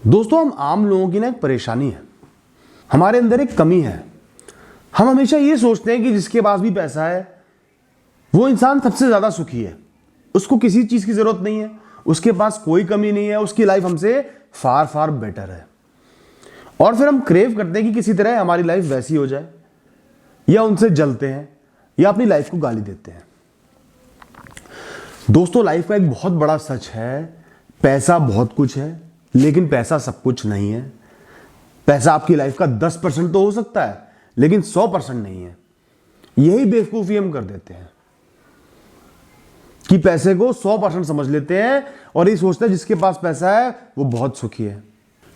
दोस्तों, हम आम लोगों की ना एक परेशानी है, हमारे अंदर एक कमी है। हम हमेशा ये सोचते हैं कि जिसके पास भी पैसा है वो इंसान सबसे ज्यादा सुखी है, उसको किसी चीज की जरूरत नहीं है, उसके पास कोई कमी नहीं है, उसकी लाइफ हमसे फार फार बेटर है। और फिर हम क्रेव करते हैं कि किसी तरह हमारी लाइफ वैसी हो जाए, या उनसे जलते हैं या अपनी लाइफ को गाली देते हैं। दोस्तों, लाइफ का एक बहुत बड़ा सच है, पैसा बहुत कुछ है लेकिन पैसा सब कुछ नहीं है। पैसा आपकी लाइफ का 10% तो हो सकता है लेकिन 100% नहीं है। यही बेवकूफी हम कर देते हैं कि पैसे को 100% समझ लेते हैं और ये सोचते हैं जिसके पास पैसा है वो बहुत सुखी है।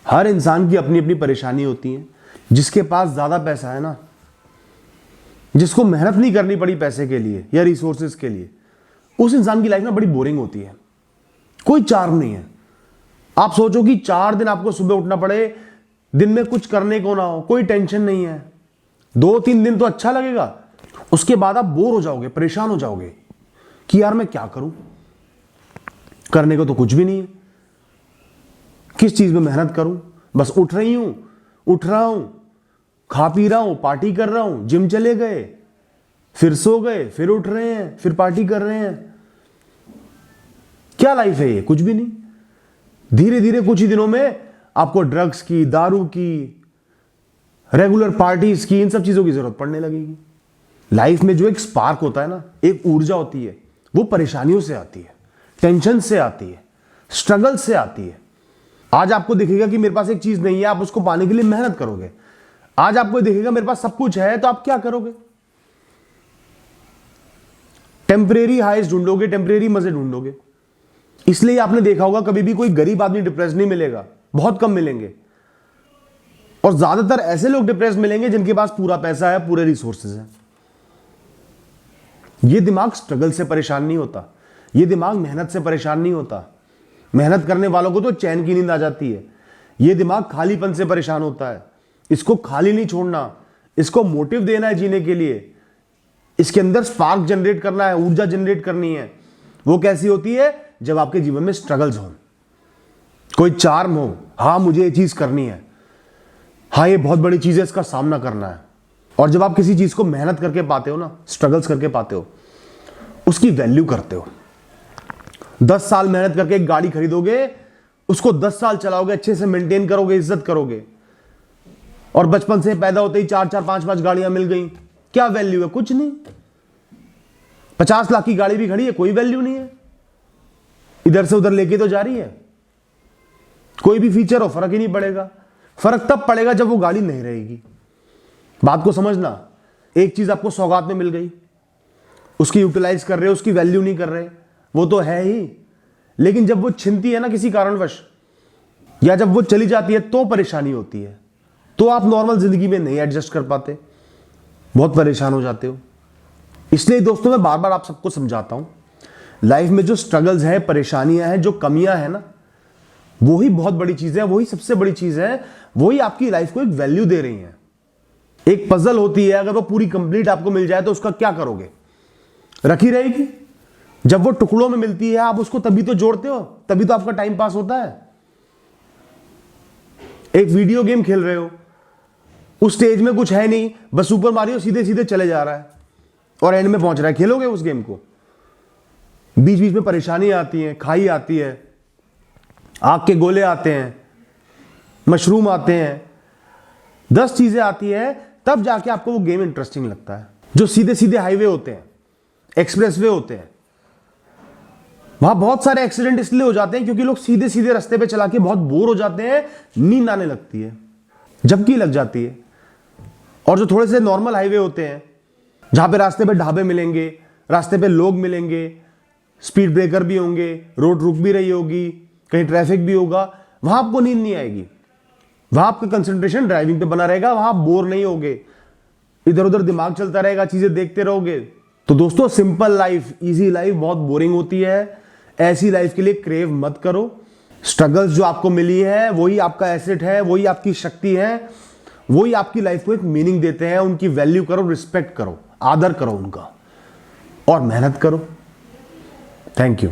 हर इंसान की अपनी अपनी परेशानी होती है। जिसके पास ज्यादा पैसा है ना, जिसको मेहनत नहीं करनी पड़ी पैसे के लिए या रिसोर्सेज के लिए, उस इंसान की लाइफ ना बड़ी बोरिंग होती है, कोई चार्म नहीं है। आप सोचो कि 4 दिन आपको सुबह उठना पड़े, दिन में कुछ करने को ना हो, कोई टेंशन नहीं है, 2-3 दिन तो अच्छा लगेगा, उसके बाद आप बोर हो जाओगे, परेशान हो जाओगे कि यार मैं क्या करूं, करने को तो कुछ भी नहीं है, किस चीज में मेहनत करूं, बस उठ रहा हूं, खा पी रहा हूं, पार्टी कर रहा हूं, जिम चले गए, फिर सो गए, फिर उठ रहे हैं, फिर पार्टी कर रहे हैं। क्या लाइफ है ये? कुछ भी नहीं। धीरे धीरे कुछ ही दिनों में आपको ड्रग्स की, दारू की, रेगुलर पार्टीज की, इन सब चीजों की जरूरत पड़ने लगेगी। लाइफ में जो एक स्पार्क होता है ना, एक ऊर्जा होती है, वो परेशानियों से आती है, टेंशन से आती है, स्ट्रगल से आती है। आज आपको दिखेगा कि मेरे पास एक चीज नहीं है, आप उसको पाने के लिए मेहनत करोगे। आज आपको दिखेगा मेरे पास सब कुछ है, तो आप क्या करोगे? टेम्परेरी हाइज ढूंढोगे, टेम्परेरी मजे ढूंढोगे। इसलिए आपने देखा होगा कभी भी कोई गरीब आदमी डिप्रेस नहीं मिलेगा, बहुत कम मिलेंगे। और ज्यादातर ऐसे लोग डिप्रेस मिलेंगे जिनके पास पूरा पैसा है, पूरे रिसोर्सेज हैं। ये दिमाग स्ट्रगल से परेशान नहीं होता, ये दिमाग मेहनत से परेशान नहीं होता। मेहनत करने वालों को तो चैन की नींद आ जाती है। ये दिमाग खालीपन से परेशान होता है। इसको खाली नहीं छोड़ना, इसको मोटिव देना है जीने के लिए, इसके अंदर स्पार्क जनरेट करना है, ऊर्जा जनरेट करनी है। वो कैसी होती है? जब आपके जीवन में स्ट्रगल्स हो, कोई चार्म हो, हाँ मुझे ये चीज करनी है, हाँ ये बहुत बड़ी चीज है, इसका सामना करना है। और जब आप किसी चीज को मेहनत करके पाते हो ना, स्ट्रगल्स करके पाते हो, उसकी वैल्यू करते हो। 10 साल मेहनत करके एक गाड़ी खरीदोगे, उसको 10 साल चलाओगे, अच्छे से मेंटेन करोगे, इज्जत करोगे। और बचपन से पैदा होते ही 4-4, 5-5 गाड़ियां मिल गई, क्या वैल्यू है? कुछ नहीं। 50 लाख की गाड़ी भी खड़ी है, कोई वैल्यू नहीं है, इधर से उधर लेके तो जा रही है। कोई भी फीचर हो, फर्क ही नहीं पड़ेगा। फर्क तब पड़ेगा जब वो गाड़ी नहीं रहेगी। बात को समझना। एक चीज आपको सौगात में मिल गई, उसकी यूटिलाइज कर रहे हो, उसकी वैल्यू नहीं कर रहे, वो तो है ही, लेकिन जब वो छिनती है ना किसी कारणवश, या जब वो चली जाती है, तो परेशानी होती है। तो आप नॉर्मल जिंदगी में नहीं एडजस्ट कर पाते, बहुत परेशान हो जाते हो। इसलिए दोस्तों, मैं बार बार आप सबको समझाता हूं, लाइफ में जो स्ट्रगल्स हैं, परेशानियां हैं, जो कमियां हैं ना, वही बहुत बड़ी चीज है, वही सबसे बड़ी चीज है, वही आपकी लाइफ को एक वैल्यू दे रही है। एक पजल होती है, अगर वो पूरी कंप्लीट आपको मिल जाए तो उसका क्या करोगे? रखी रहेगी। जब वो टुकड़ों में मिलती है, आप उसको तभी तो जोड़ते हो, तभी तो आपका टाइम पास होता है। एक वीडियो गेम खेल रहे हो, उस स्टेज में कुछ है नहीं, बस सुपर मारियो सीधे सीधे चले जा रहा है और एंड में पहुंच रहा है। खेलोगे उस गेम को? बीच बीच में परेशानी आती है, खाई आती है, आग के गोले आते हैं, मशरूम आते हैं, 10 चीजें आती है, तब जाके आपको वो गेम इंटरेस्टिंग लगता है। जो सीधे सीधे हाईवे होते हैं, एक्सप्रेसवे होते हैं, वहां बहुत सारे एक्सीडेंट इसलिए हो जाते हैं क्योंकि लोग सीधे सीधे रास्ते पे चला के बहुत बोर हो जाते हैं, नींद आने लगती है, झपकी लग जाती है। और जो थोड़े से नॉर्मल हाईवे होते हैं, जहां पे रास्ते पे ढाबे मिलेंगे, रास्ते पे लोग मिलेंगे, स्पीड ब्रेकर भी होंगे, रोड रुक भी रही होगी, कहीं ट्रैफिक भी होगा, वहां आपको नींद नहीं आएगी, वहां आपका कंसंट्रेशन ड्राइविंग पे बना रहेगा, वहां आप बोर नहीं होगे, इधर उधर दिमाग चलता रहेगा, चीजें देखते रहोगे। तो दोस्तों, सिंपल लाइफ, इजी लाइफ बहुत बोरिंग होती है। ऐसी लाइफ के लिए क्रेव मत करो। स्ट्रगल्स जो आपको मिली है वही आपका एसेट है, वही आपकी शक्ति है, वही आपकी लाइफ को एक मीनिंग देते हैं। उनकी वैल्यू करो, रिस्पेक्ट करो, आदर करो उनका, और मेहनत करो। Thank you.